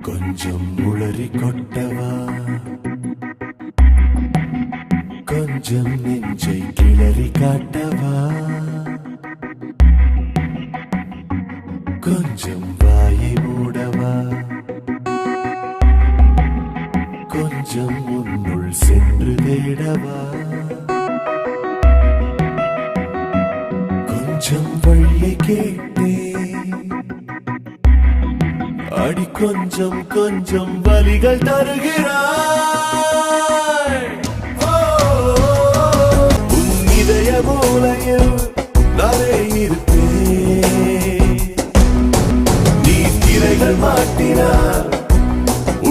கொஞ்சம் உளறி கொட்டவா, கொஞ்சம் நெஞ்சை கிளறி காட்டவா, கொஞ்சம் வாயை மூடவா, கொஞ்சம் உன்னுள் சென்று தேடவா, கொஞ்சம் வழியை கேட்டே அடி கொஞ்சம் கொஞ்சம் வலிகள் தருகிறாய். உன் இதய மூலையில் நானே இருப்பேன். நீ திரைகள் மாட்டினார்,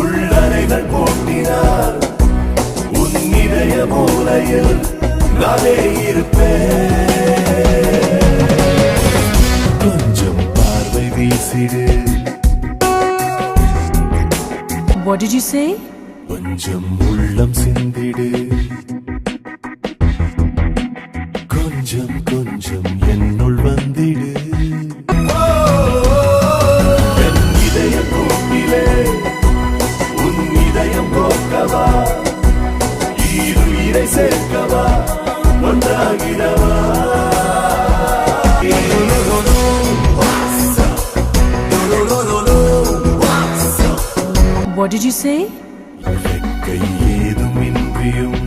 உள்ளறைகள் போட்டினார், உன் இதய மூலையில் நானே இருப்பேன். கொஞ்சம் பார்வை வீசிடு. What did you say? கொஞ்சம் உள்ளம் சிந்திடு, கொஞ்சம் கொஞ்சம் என்னுள் வந்திடு. என் இதய கூட்டிலே உன் இதயம் போக்கவா, ஈருயிரை சேர்க்கவா, ஒன்றாகிடவா. What did you say? ஏதுமின்றியும்